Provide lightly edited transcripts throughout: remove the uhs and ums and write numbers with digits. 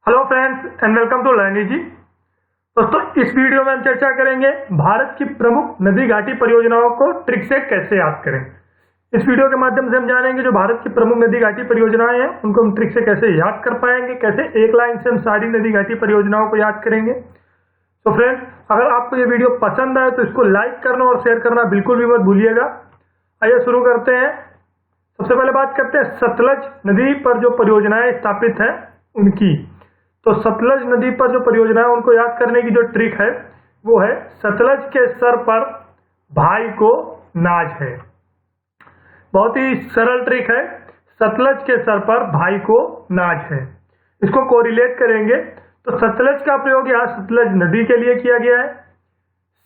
Hello friends and welcome to learning ji. दोस्तों इस video में हम चर्चा करेंगे भारत की प्रमुख नदी घाटी परियोजनाओं को ट्रिक से कैसे याद करें। इस वीडियो के माध्यम से हम जानेंगे जो भारत की प्रमुख नदी घाटी परियोजनाएं हैं उनको हम ट्रिक से कैसे याद कर पाएंगे, कैसे एक लाइन से हम सारी नदी घाटी परियोजनाओं को याद करेंगे। तो फ्रेंड्स अगर आपको ये वीडियो पसंद आए तो इसको लाइक करना और शेयर करना बिल्कुल भी मत भूलिएगा। आइए शुरू करते हैं। सबसे पहले बात करते हैं सतलज नदी पर जो परियोजनाएं स्थापित हैं उनकी। तो सतलज नदी पर जो परियोजना है उनको याद करने की जो ट्रिक है वो है सतलज के सर पर भाई को नाज है। बहुत ही सरल ट्रिक है, सतलज के सर पर भाई को नाज है। इसको कोरिलेट करेंगे तो सतलज का प्रयोग यहाँ सतलज नदी के लिए किया गया है,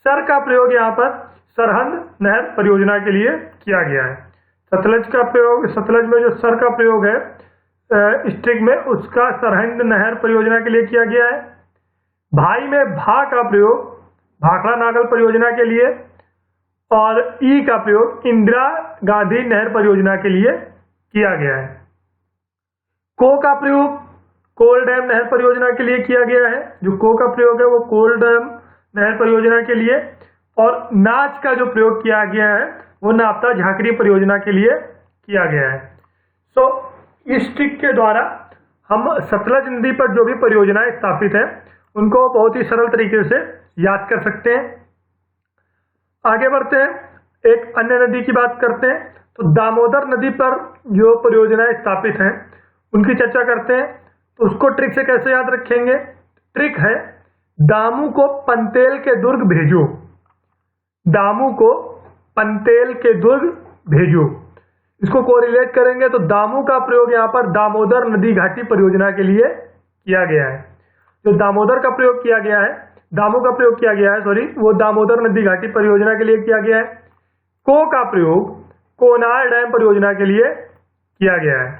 सर का प्रयोग यहाँ पर सरहिंद नहर परियोजना के लिए किया गया है। सतलज का प्रयोग, सतलज में जो सर का प्रयोग है इस ट्रिक में उसका सरहिंद नहर परियोजना के लिए किया गया है। भाई में भा का प्रयोग भाखड़ा नागल परियोजना के लिए और ई का प्रयोग इंदिरा गांधी नहर परियोजना के लिए किया गया है। को का प्रयोग कोल डैम नहर परियोजना के लिए किया गया है। जो को का प्रयोग है वो कोल डैम नहर परियोजना के लिए, और नाच का जो प्रयोग किया गया है वो नापता झाकरी परियोजना के लिए किया गया है। इस ट्रिक के द्वारा हम सतलज नदी पर जो भी परियोजनाएं स्थापित हैं उनको बहुत ही सरल तरीके से याद कर सकते हैं। आगे बढ़ते हैं, एक अन्य नदी की बात करते हैं। तो दामोदर नदी पर जो परियोजनाएं स्थापित हैं उनकी चर्चा करते हैं। तो उसको ट्रिक से कैसे याद रखेंगे। ट्रिक है दामू को पंतेल के दुर्ग भेजो। दामू को पंतेल के दुर्ग भेजो। इसको कोरिलेट करेंगे तो दामू का प्रयोग यहाँ पर दामोदर नदी घाटी परियोजना के लिए किया गया है। जो दामोदर का प्रयोग किया गया है, दामू का प्रयोग किया गया है वो दामोदर नदी घाटी परियोजना के लिए किया गया है। को का प्रयोग कोनार डैम परियोजना के लिए किया गया है।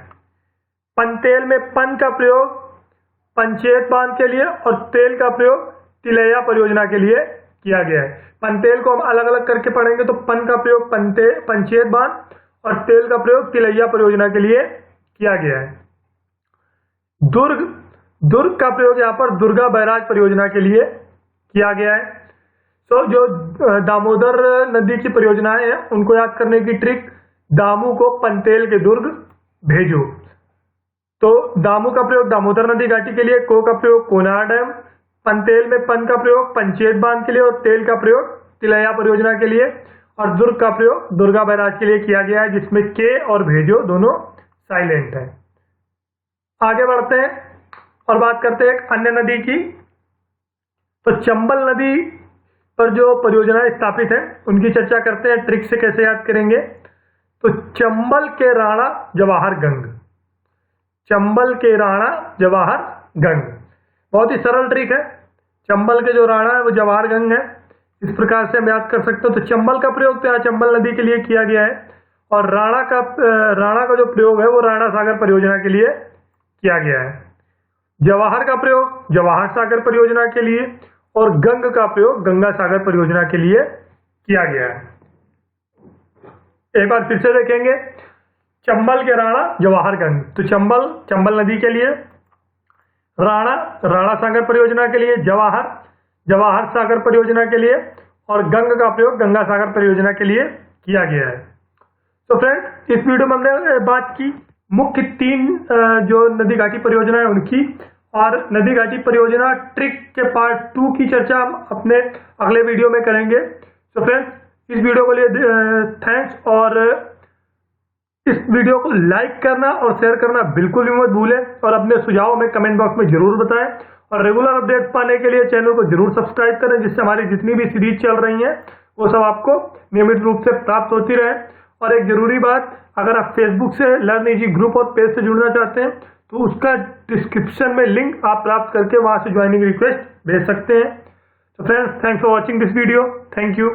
पंतेल में पन का प्रयोग पंचेत बांध के लिए और तेल का प्रयोग तिलैया परियोजना के लिए किया गया है। पंतेल को हम अलग अलग करके पढ़ेंगे तो पन का प्रयोग पंचेत बांध और तेल का प्रयोग तिलैया परियोजना के लिए किया गया है। दुर्ग का प्रयोग यहाँ पर दुर्गा बैराज परियोजना के लिए किया गया है। तो जो दामोदर नदी की परियोजनाएं हैं उनको याद करने की ट्रिक दामू को पंतेल के दुर्ग भेजो। तो दामू का प्रयोग दामोदर नदी घाटी के लिए, को का प्रयोग कोनार डैम, पंतेल में पन का प्रयोग पंचेत बांध के लिए और तेल का प्रयोग तिलैया परियोजना के लिए, और दुर्ग का प्रयोग दुर्गा बैराज के लिए किया गया है जिसमें के और भेजो दोनों साइलेंट है। आगे बढ़ते हैं और बात करते हैं एक अन्य नदी की। तो चंबल नदी पर जो परियोजनाएं स्थापित है उनकी चर्चा करते हैं। ट्रिक से कैसे याद करेंगे। तो चंबल के राणा जवाहर गंग, चंबल के राणा जवाहर गंग बहुत ही सरल ट्रिक है। चंबल के जो राणा है वो जवाहर गंग है। इस प्रकार से हम याद कर सकते हो। तो चंबल का प्रयोग तो यहाँ चंबल नदी के लिए किया गया है और राणा का जो प्रयोग है वो राणा सागर परियोजना के लिए किया गया है। जवाहर का प्रयोग जवाहर सागर परियोजना के लिए और गंग का प्रयोग गंगा सागर परियोजना के लिए किया गया है। एक बार फिर से देखेंगे, चंबल के राणा जवाहर गंग, तो चंबल नदी के लिए, राणा सागर परियोजना के लिए, जवाहर सागर परियोजना के लिए और गंग का प्रयोग गंगा सागर परियोजना के लिए किया गया है। तो फ्रेंड्स इस वीडियो में हमने बात की मुख्य 3 जो नदी घाटी परियोजना है उनकी, और नदी घाटी परियोजना ट्रिक के पार्ट 2 की चर्चा हम अपने अगले वीडियो में करेंगे। तो फ्रेंड्स इस वीडियो के लिए थैंक्स, और इस वीडियो को लाइक करना और शेयर करना बिल्कुल भी मत भूलें, और अपने सुझाव हमें कमेंट बॉक्स में जरूर बताएं, और रेगुलर अपडेट्स पाने के लिए चैनल को जरूर सब्सक्राइब करें जिससे हमारी जितनी भी सीरीज चल रही हैं वो सब आपको नियमित रूप से प्राप्त होती रहे। और एक जरूरी बात, अगर आप फेसबुक से लर्निंग जी ग्रुप और पेज से जुड़ना चाहते हैं तो उसका डिस्क्रिप्शन में लिंक आप प्राप्त करके वहां से ज्वाइनिंग रिक्वेस्ट भेज सकते हैं। तो friends thanks for watching this video. Thank you.